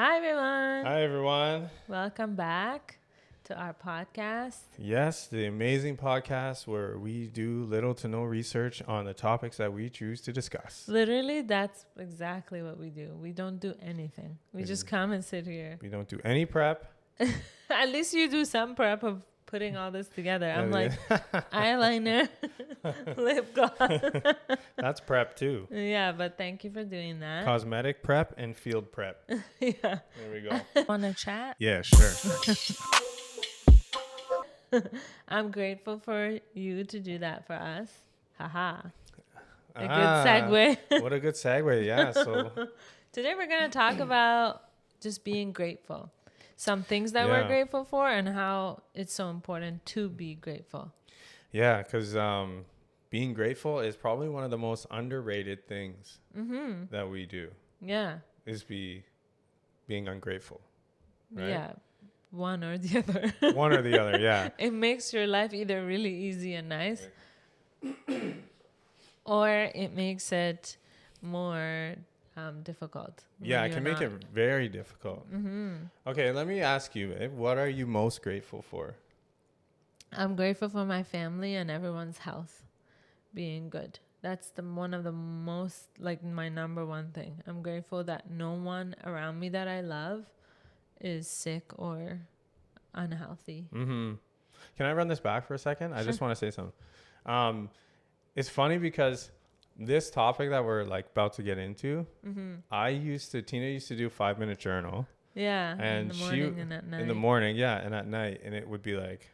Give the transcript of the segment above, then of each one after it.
Hi, everyone. Hi, everyone. Welcome back to our podcast. Yes, the amazing podcast where we do little to no research on the topics that we choose to discuss. Literally, that's exactly what we do. We don't do anything. We just come and sit here. We don't do any prep. At least you do some prep of putting all this together. I'm like, Yeah. eyeliner, lip gloss. That's prep too. Yeah, but thank you for doing that. Cosmetic prep and field prep. Yeah. There we go. Want to chat? Yeah, sure. I'm grateful for you to do that for us. Haha. A good Ah, segue. What a good segue. Yeah. So, Today we're going to talk about just being grateful. Some things that we're grateful for and how it's so important to be grateful. yeah, because being grateful is probably one of the most underrated things that we do. Yeah. Is being ungrateful. Right? Yeah. One or the other. One or the other. Yeah. It makes your life either really easy and nice or it makes it more difficult. Yeah, it can make it very difficult. Okay, let me ask you, babe, what are you most grateful for? I'm grateful for my family and everyone's health being good. That's one of the most, like, my number one thing. I'm grateful that no one around me that I love is sick or unhealthy. Can I run this back for a second? Sure. I just want to say something. It's funny because this topic that we're like about to get into, Tina used to do 5-minute journal. Yeah. And in the morning and at night. In the morning, yeah, and at night. And it would be like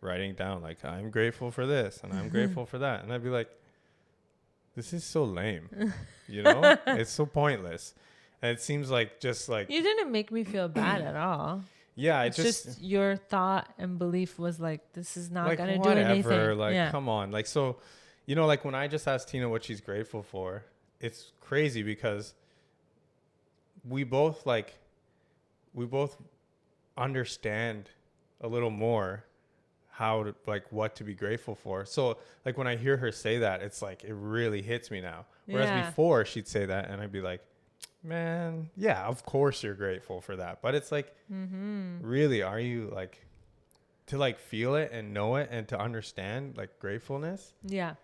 writing down like, I'm grateful for this and I'm grateful for that. And I'd be like, this is so lame. You know? It's so pointless. And it seems like just like... You didn't make me feel bad at all. Yeah, it's just your thought and belief was like, this is not like, going to do anything. Like, come on. Like, so, you know, like when I just asked Tina what she's grateful for, it's crazy because we both understand a little more how to, like, what to be grateful for. So like when I hear her say that, it's like, it really hits me now. Whereas before she'd say that and I'd be like, man, yeah, of course you're grateful for that. But it's like, really, are you like, to like feel it and know it and to understand like gratefulness? Yeah.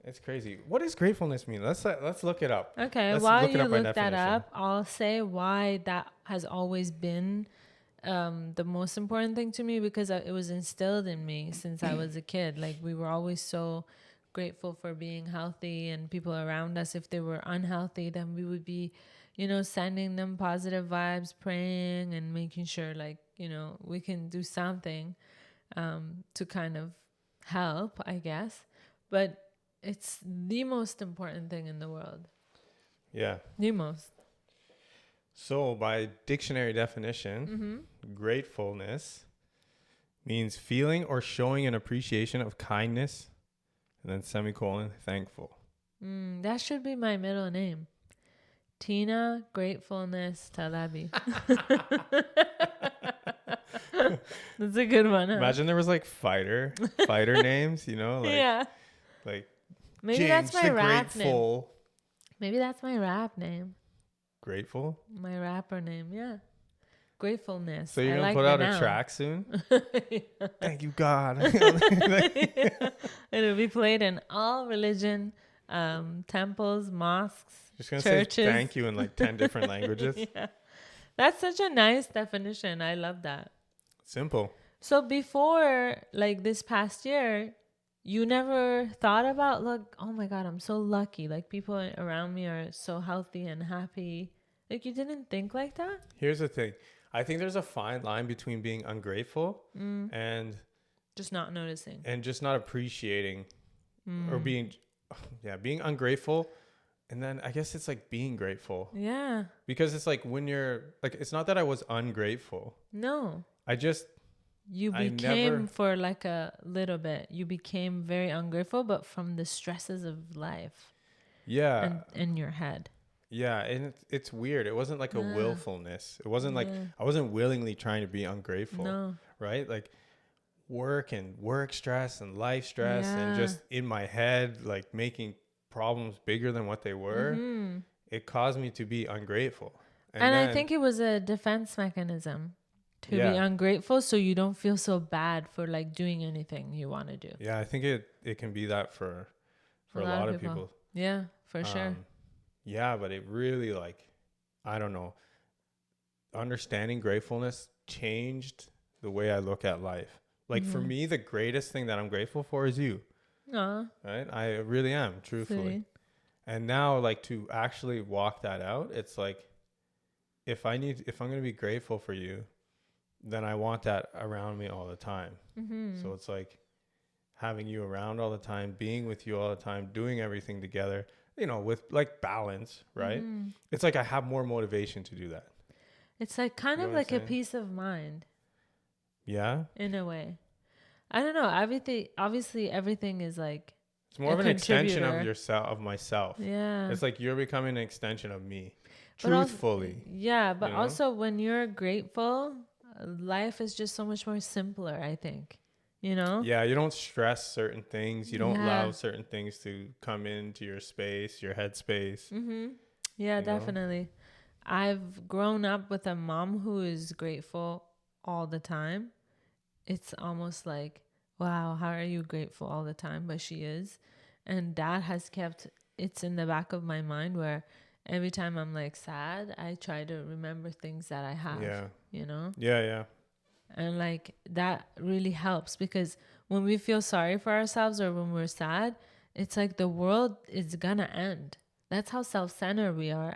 It's crazy. What does gratefulness mean? Let's look it up. Okay, while you look that up, I'll say why that has always been the most important thing to me, because it was instilled in me since I was a kid. Like, we were always so grateful for being healthy, and people around us, if they were unhealthy, then we would be, you know, sending them positive vibes, praying and making sure, like, you know, we can do something to kind of help, I guess. But it's the most important thing in the world. Yeah. The most. So by dictionary definition, gratefulness means feeling or showing an appreciation of kindness, and then semicolon, thankful. That should be my middle name. Tina Gratefulness Talabi. That's a good one, huh? Imagine there was like fighter names, you know? Like, yeah. Like, maybe James that's my rap Grateful. name. Maybe that's my rap name. Grateful? My rapper name, yeah. Gratefulness. So you're going to put out a track soon? Yeah. Thank you, God. It'll be played in all religion, temples, mosques, Just going to churches. say thank you in like 10 different languages. Yeah. That's such a nice definition. I love that. Simple. So before, like, this past year, you never thought about, like, oh my God, I'm so lucky. Like, people around me are so healthy and happy. Like, you didn't think like that? Here's the thing. I think there's a fine line between being ungrateful and just not noticing and just not appreciating or being ungrateful. And then I guess it's like being grateful. Yeah. Because it's like when you're like, it's not that I was ungrateful. No. You became for like a little bit. You became very ungrateful, but from the stresses of life. Yeah. And in your head. Yeah, and it's weird. It wasn't like a willfulness. It wasn't like I wasn't willingly trying to be ungrateful. No. Right? Like work stress and life stress and just in my head, like making problems bigger than what they were. It caused me to be ungrateful. And then, I think it was a defense mechanism to be ungrateful, so you don't feel so bad for like doing anything you want to do. Yeah, I think it can be that for a lot of people. Yeah, for sure. Yeah, but it really, like, I don't know, understanding gratefulness changed the way I look at life. Like, for me, the greatest thing that I'm grateful for is you. Right? I really am, truthfully. Sweet. And now, like, to actually walk that out, it's like, if I'm going to be grateful for you, then I want that around me all the time. So it's like having you around all the time, being with you all the time, doing everything together, you know, with like balance, right? It's like I have more motivation to do that. It's like kind of like a peace of mind. Yeah. In a way. I don't know. Obviously everything is like, it's more of an extension of yourself, of myself. Yeah. It's like you're becoming an extension of me. Truthfully. But also when you're grateful, life is just so much more simpler, I think. You know? Yeah, you don't stress certain things. You don't allow certain things to come into your space, your head space. Yeah, definitely. I've grown up with a mom who is grateful all the time. It's almost like, wow, how are you grateful all the time? But she is. And dad has kept, it's in the back of my mind where every time I'm like sad, I try to remember things that I have, you know? Yeah. And like that really helps, because when we feel sorry for ourselves or when we're sad, it's like the world is gonna end. That's how self-centered we are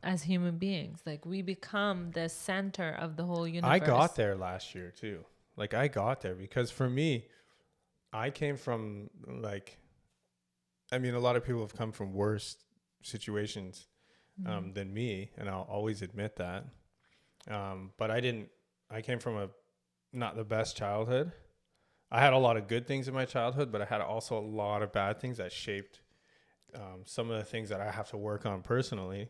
as human beings. Like we become the center of the whole universe. I got there last year too. Like I got there because for me, I came from like, I mean, a lot of people have come from worse situations than me, and I'll always admit that. But I came from not the best childhood. I had a lot of good things in my childhood, but I had also a lot of bad things that shaped some of the things that I have to work on personally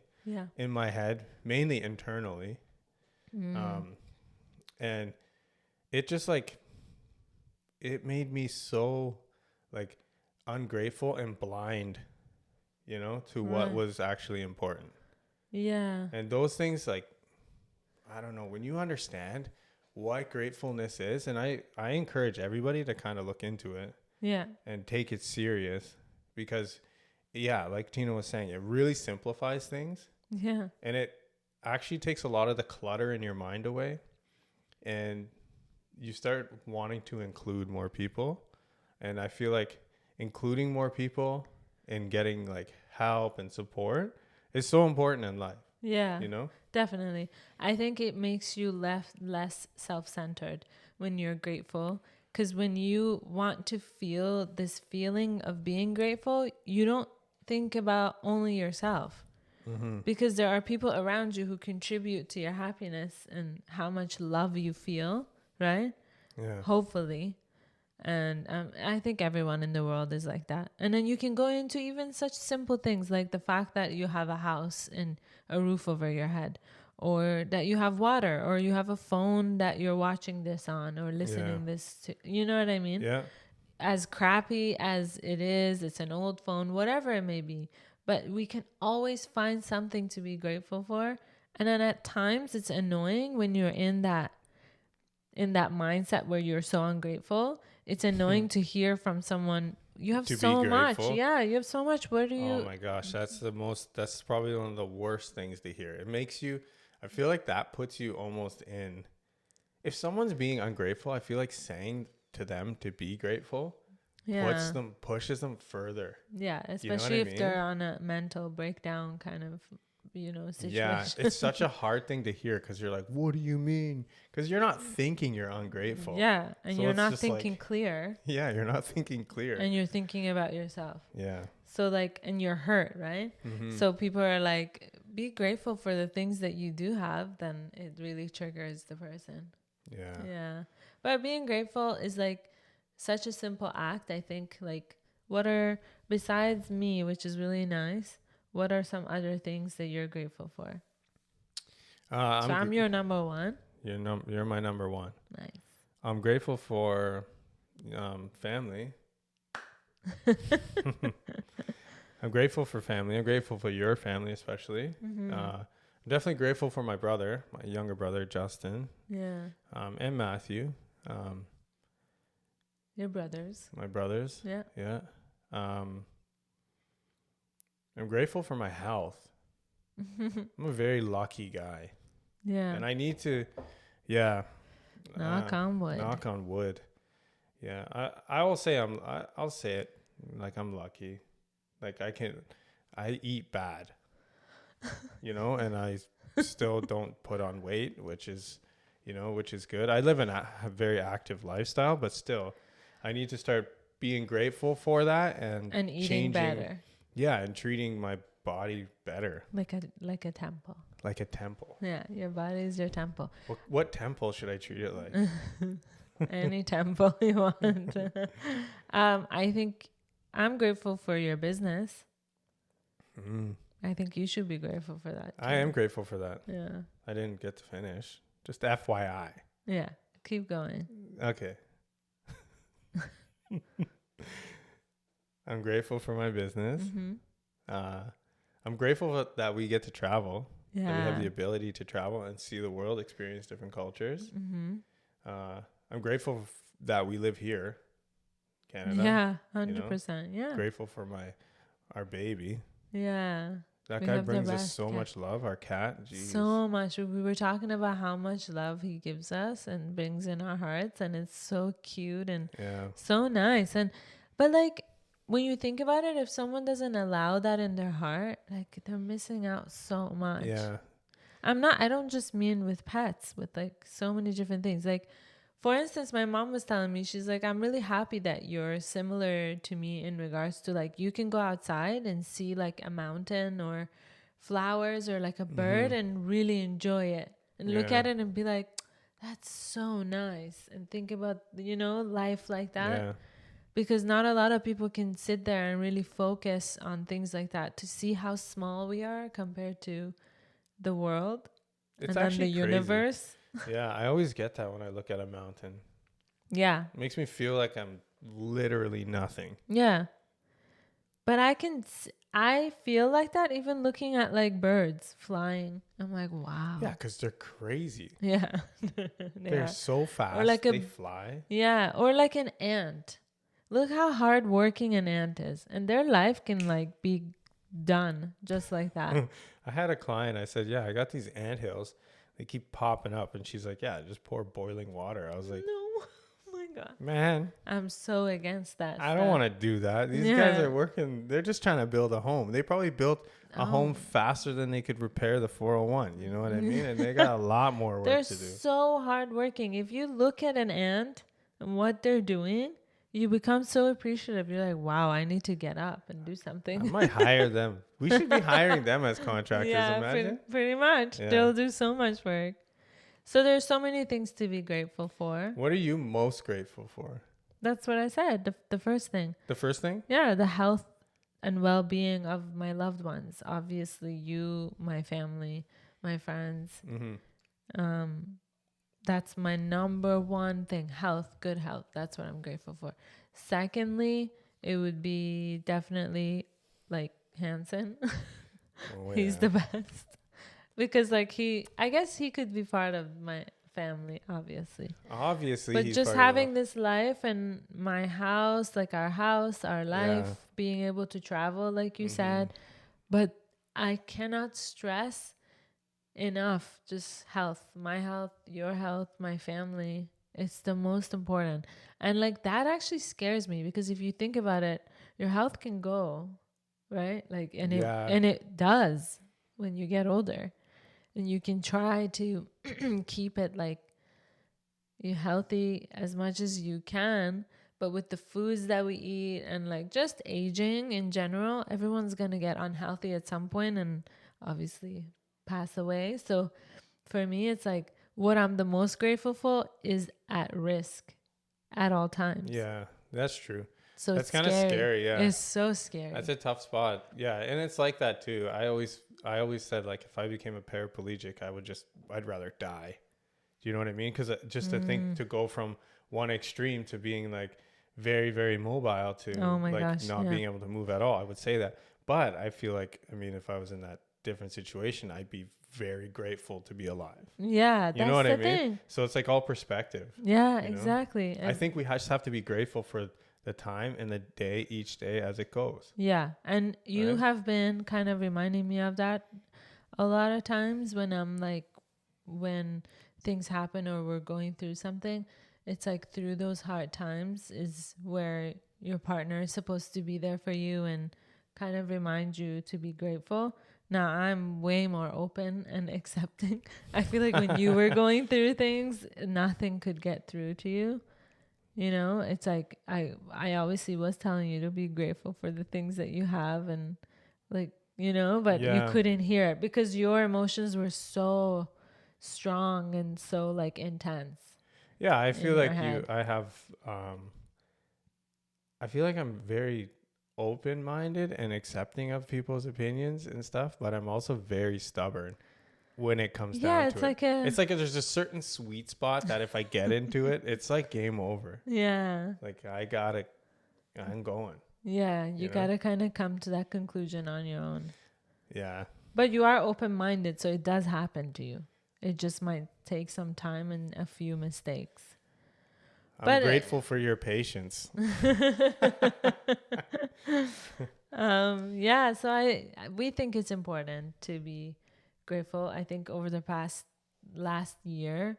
in my head, mainly internally. And it just like, it made me so like ungrateful and blind, you know, to what was actually important. Yeah. And those things, like, I don't know, when you understand what gratefulness is, and I encourage everybody to kind of look into it. Yeah. And take it serious, because like Tina was saying, it really simplifies things. Yeah. And it actually takes a lot of the clutter in your mind away. And you start wanting to include more people. And I feel like including more people and getting like help and support is so important in life. Yeah. You know? Definitely. I think it makes you less self-centered when you're grateful. Because when you want to feel this feeling of being grateful, you don't think about only yourself. Because there are people around you who contribute to your happiness and how much love you feel, right? Yeah. Hopefully. And I think everyone in the world is like that. And then you can go into even such simple things like the fact that you have a house and a roof over your head, or that you have water, or you have a phone that you're watching this on or listening this to. You know what I mean? Yeah. As crappy as it is, it's an old phone, whatever it may be. But we can always find something to be grateful for. And then at times it's annoying when you're in that mindset where you're so ungrateful. It's annoying to hear from someone, you have so much. Yeah, you have so much. Where do you? Oh my gosh, that's probably one of the worst things to hear. It makes you, I feel like that puts you almost in, if someone's being ungrateful, I feel like saying to them to be grateful pushes them further. Yeah, especially if they're on a mental breakdown kind of, situation. Yeah, it's such a hard thing to hear, because you're like, what do you mean? Because you're not thinking you're ungrateful. Yeah, and so you're not thinking clear. Yeah, you're not thinking clear. And you're thinking about yourself. Yeah. So like, and you're hurt, right? So people are like, be grateful for the things that you do have, then it really triggers the person. Yeah. Yeah. But being grateful is like such a simple act. I think like, besides me, which is really nice, what are some other things that you're grateful for? I'm your number one. You're my number one. Nice. I'm grateful for family. I'm grateful for family. I'm grateful for your family, especially. definitely grateful for my brother, my younger brother, Justin. Yeah. And Matthew. Your brothers. My brothers. Yeah. Yeah. I'm grateful for my health. I'm a very lucky guy. Yeah. And I need to, yeah. Knock on wood. Knock on wood. Yeah. I will say I'll say it like I'm lucky. Like I eat bad, and I still don't put on weight, which is good. I live in a very active lifestyle, but still I need to start being grateful for that and eating changing, better. Yeah. And treating my body better. Like a temple. Like a temple. Yeah. Your body is your temple. What temple should I treat it like? Any temple you want. I think I'm grateful for your business. I think you should be grateful for that too. I am grateful for that. Yeah. I didn't get to finish. Just FYI. Yeah. Keep going. Okay. I'm grateful for my business. Mm-hmm. I'm grateful that we get to travel. Yeah. That we have the ability to travel and see the world, experience different cultures. Mm-hmm. I'm grateful that we live here, Canada. Yeah, 100%. Yeah. Grateful for our baby. Yeah. That guy brings us so much love. Our cat. Jeez. So much. We were talking about how much love he gives us and brings in our hearts, and it's so cute and so nice. But like when you think about it, if someone doesn't allow that in their heart, like they're missing out so much. Yeah. I don't just mean with pets, with like so many different things. Like, for instance, my mom was telling me, she's like, I'm really happy that you're similar to me in regards to like, you can go outside and see like a mountain or flowers or like a bird and really enjoy it and look at it and be like, that's so nice. And think about, life like that. Yeah. Because not a lot of people can sit there and really focus on things like that to see how small we are compared to the world It's and actually then the universe. Yeah, I always get that when I look at a mountain. Yeah. It makes me feel like I'm literally nothing. Yeah. But I feel like that even looking at like birds flying. I'm like, wow. Yeah, because they're crazy. Yeah. They're so fast. Or like they fly. Yeah. Or like an ant. Look how hardworking an ant is. And their life can like be done just like that. I had a client. I said, yeah, I got these anthills. They keep popping up. And she's like, yeah, just pour boiling water. I was like, no. Oh my God. Man. I'm so against that. I don't want to do that. These guys are working. They're just trying to build a home. They probably built a home faster than they could repair the 401. You know what I mean? And they got a lot more work to do. They're so hardworking. If you look at an ant and what they're doing, you become so appreciative. You're like, wow, I need to get up and do something. I might hire them. We should be hiring them as contractors. Imagine. Pretty much. Yeah. They'll do so much work. So there's so many things to be grateful for. What are you most grateful for? That's what I said. The first thing. The first thing? Yeah, the health and well-being of my loved ones. Obviously, you, my family, my friends. Mm-hmm. That's my number one thing. Health, good health. That's what I'm grateful for. Secondly, it would be definitely like Hansen. Oh, he's the best. Because like I guess he could be part of my family, obviously. But he's just having this life and my house, like our house, our life, being able to travel, like you said. But I cannot stress enough just health, my health, your health, my family. It's the most important. And like that actually scares me because if you think about it, your health can go, right? Like and it does when you get older. And you can try to keep it like you healthy as much as you can, but with the foods that we eat and like just aging in general, everyone's going to get unhealthy at some point and obviously pass away. So for me, it's like what I'm the most grateful for is at risk at all times. Yeah, that's true. So that's kind of scary. Yeah, it's so scary. That's a tough spot. Yeah, and it's like that too. I always said like if I became a paraplegic, I'd rather die. Do you know what I mean? Because just to think to go from one extreme to being like very, very mobile to being able to move at all, I would say that. But I feel like, I mean, if I was in that different situation, I'd be very grateful to be alive. Yeah, You know what that's I the mean? thing. So it's like all perspective. Yeah, you know? exactly. I think we just have to be grateful for the time and the day, each day as it goes. Yeah, and you Right? have been kind of reminding me of that a lot of times when I'm like, when things happen or we're going through something, it's like through those hard times is where your partner is supposed to be there for you and kind of remind you to be grateful. Now I'm way more open and accepting. I feel like when you were going through things, nothing could get through to you. You know, it's like I obviously was telling you to be grateful for the things that you have and like, you know, but you Yeah. couldn't hear it because your emotions were so strong and so like intense Yeah, I in feel your like head. I feel like I'm very open-minded and accepting of people's opinions and stuff, but I'm also very stubborn when it comes Yeah, down it's to it. like a It's like there's a certain sweet spot that if I get into it, it's like game over. yeah. Like I'm going, Yeah, you you know? got to kind of come to that conclusion on your own. Yeah. But you are open-minded, so it does happen to you. It just might take some time and a few mistakes. I'm But grateful for your patience. yeah, so we think it's important to be grateful. I think over the past last year,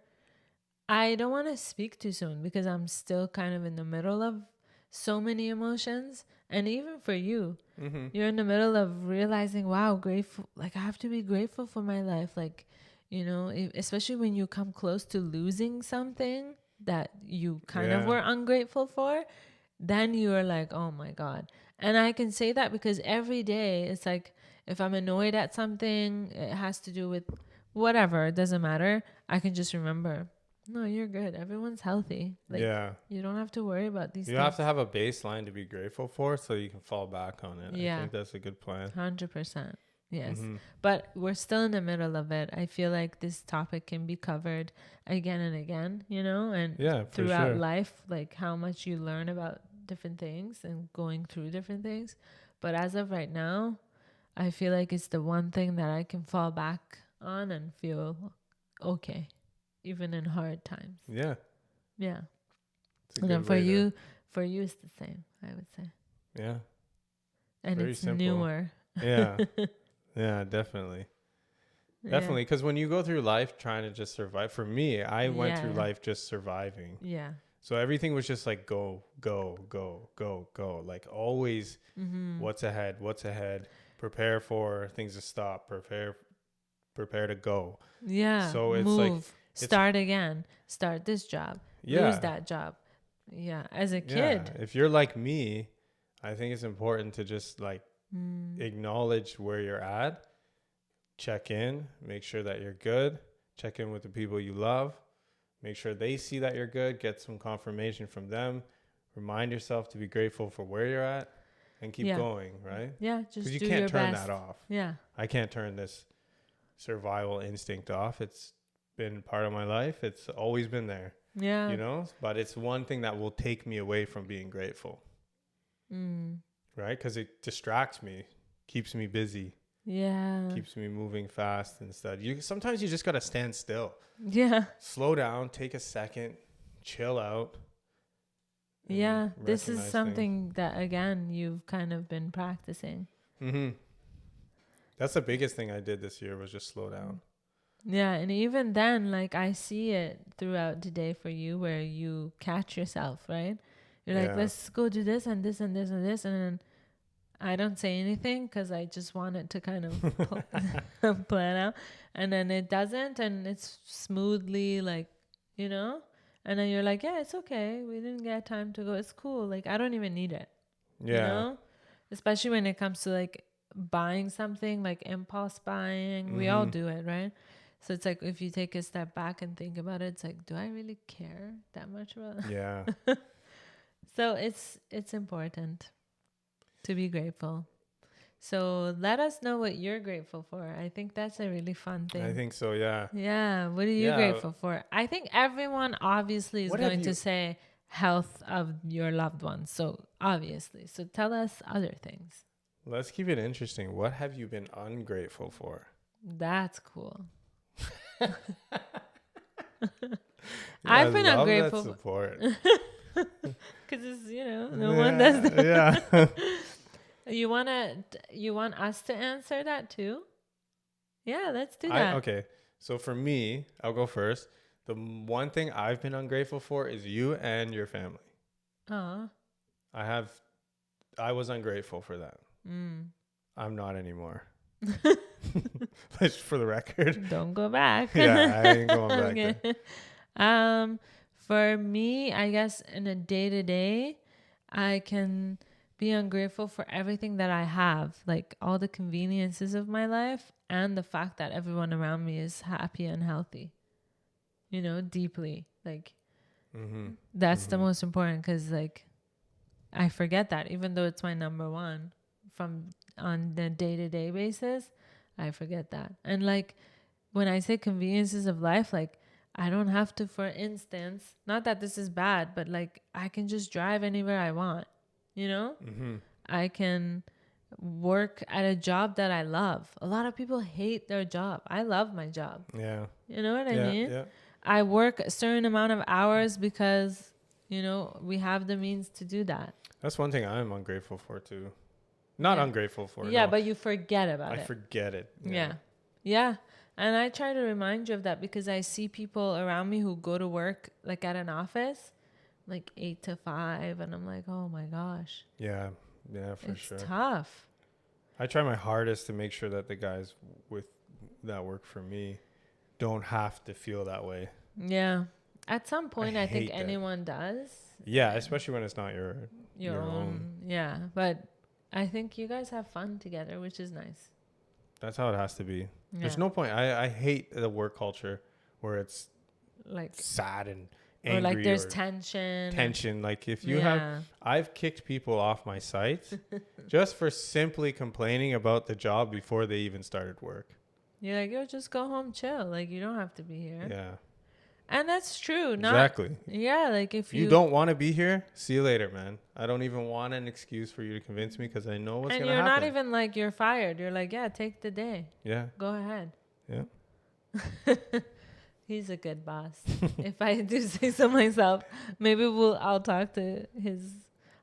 I don't want to speak too soon because I'm still kind of in the middle of so many emotions. And even for you, Mm-hmm. you're in the middle of realizing, wow, grateful. Like, I have to be grateful for my life. Like, you know, especially when you come close to losing something that you kind of Yeah. were ungrateful for, then you are like, oh my God. And I can say that because every day it's like, if I'm annoyed at something, it has to do with whatever, it doesn't matter. I can just remember, no, you're good. Everyone's healthy. Like, Yeah. you don't have to worry about these You things. have to have a baseline to be grateful for so you can fall back on it. Yeah. I think that's a good plan. 100%. Yes. Mm-hmm. But we're still in the middle of it. I feel like this topic can be covered again and again, you know, and Yeah, for throughout sure. life, like how much you learn about different things and going through different things. But as of right now, I feel like it's the one thing that I can fall back on and feel okay, even in hard times. Yeah. Yeah. It's a And then good way to, for you, it's the same, I would say. yeah. And Very it's simple. newer. Yeah. Yeah, definitely. Definitely. Because when you go through life trying to just survive, for me, I went through life just surviving. Yeah. So everything was just like go, go, go, go, go. Like always, what's ahead, what's ahead. Prepare for things to stop. Prepare to go. Yeah. So it's move. like Start again. Start this job. Lose that job. Yeah. As a kid. If you're like me, I think it's important to just like acknowledge where you're at, check in, make sure that you're good, check in with the people you love, make sure they see that you're good, get some confirmation from them, remind yourself to be grateful for where you're at and keep going, right? Yeah, just because you do can't your turn best. that off. Yeah. I can't turn this survival instinct off. It's been part of my life. It's always been there. Yeah. You know, but it's one thing that will take me away from being grateful. Right? Because it distracts me, keeps me busy. Yeah. Keeps me moving fast instead. Sometimes you just got to stand still. Yeah. Slow down, take a second, chill out. Yeah. This is recognize something that, again, you've kind of been practicing. Mm-hmm. That's the biggest thing I did this year was just slow down. Yeah. And even then, like, I see it throughout the day for you where you catch yourself, right? You're like, let's go do this and this and this and this. And then I don't say anything because I just want it to kind of plan out. And then it doesn't. And it's smoothly like, you know, and then you're like, yeah, it's okay. We didn't get time to go. It's cool. Like, I don't even need it. Yeah. You know, especially when it comes to like buying something, like impulse buying. We all do it, right? So it's like if you take a step back and think about it, it's like, do I really care that much about it? Yeah. So it's important to be grateful. So let us know what you're grateful for. I think that's a really fun thing. I think so, yeah. Yeah. What are you grateful for? I think everyone obviously is going to say health of your loved ones. So obviously. So tell us other things. Let's keep it interesting. What have you been ungrateful for? That's cool. Yeah, I've been love ungrateful that support. because it's, no one does that. Yeah. You want us to answer that too? Yeah, let's do that. Okay. So for me, I'll go first. The one thing I've been ungrateful for is you and your family. Oh. I was ungrateful for that. I'm not anymore. Just for the record. Don't go back. Yeah, I ain't going back Okay. there. For me, I guess in a day-to-day, I can be ungrateful for everything that I have, like all the conveniences of my life and the fact that everyone around me is happy and healthy. Deeply. Like that's the most important, because like I forget that, even though it's my number one on the day-to-day basis, I forget that. And like when I say conveniences of life, like I don't have to, for instance, not that this is bad, but like I can just drive anywhere I want, I can work at a job that I love. A lot of people hate their job. I love my job. Yeah. You know what I mean? Yeah. I work a certain amount of hours because, we have the means to do that. That's one thing I'm ungrateful for too. Not ungrateful for. Yeah, no. but you forget about it. I forget it. Yeah. And I try to remind you of that because I see people around me who go to work like at an office, like 8 to 5. And I'm like, oh my gosh. Yeah, for sure. It's tough. I try my hardest to make sure that the guys that work for me don't have to feel that way. Yeah. At some point, I think that. anyone does. Yeah, especially when it's not your own. Yeah. But I think you guys have fun together, which is nice. That's how it has to be. Yeah. There's no point. I hate the work culture where it's like sad and angry. Or like there's tension. Like if you I've kicked people off my site just for simply complaining about the job before they even started work. You're like, yo, just go home, chill. Like you don't have to be here. Yeah. And that's true. Exactly. Yeah, like if you don't want to be here, see you later, man. I don't even want an excuse for you to convince me because I know what's going to happen. And you're not even like you're fired. You're like, yeah, take the day. Yeah. Go ahead. Yeah. He's a good boss. If I do say so myself, maybe I'll talk to his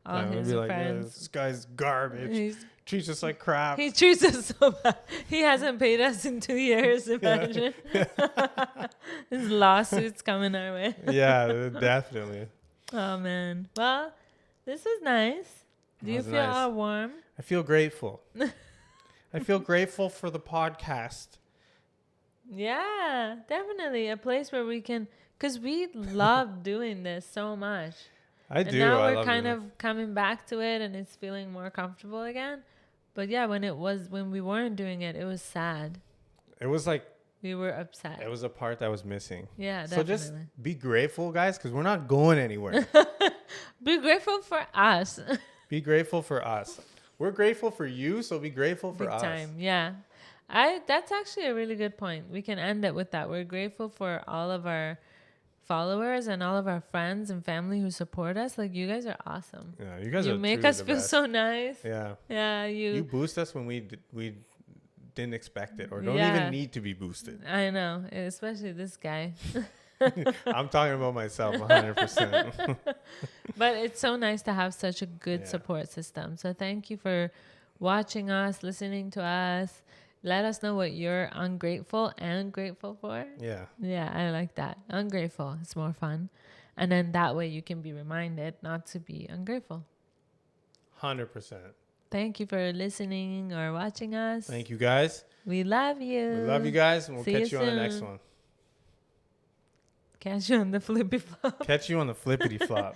friends. Yeah, this guy's garbage. Treats us like crap. He treats us so bad. He hasn't paid us in 2 years, imagine. His lawsuits coming our way. Yeah, definitely. Oh, man. Well, this was nice. Do you feel all warm? I feel grateful. I feel grateful for the podcast. Yeah, definitely. A place where we can, because we love doing this so much. I do. Now we're kind of coming back to it and it's feeling more comfortable again. But yeah, when we weren't doing it, it was sad. It was like we were upset. It was a part that was missing. Yeah, definitely. So just be grateful, guys, because we're not going anywhere. Be grateful for us. Be grateful for us. We're grateful for you, so be grateful for us. Big time, yeah. That's actually a really good point. We can end it with that. We're grateful for all of our followers and all of our friends and family who support us. Like, you guys are awesome. Yeah, you guys you are make us feel best. So nice. Yeah. Yeah, you boost us when we didn't expect it or don't even need to be boosted. I know, especially this guy. I'm talking about myself 100%. But it's so nice to have such a good support system. So thank you for watching us, listening to us. Let us know what you're ungrateful and grateful for. Yeah. Yeah, I like that. Ungrateful. It's more fun. And then that way you can be reminded not to be ungrateful. 100%. Thank you for listening or watching us. Thank you, guys. We love you. We love you guys, and we'll catch you on the next one. Catch you on the flippy flop. Catch you on the flippity flop.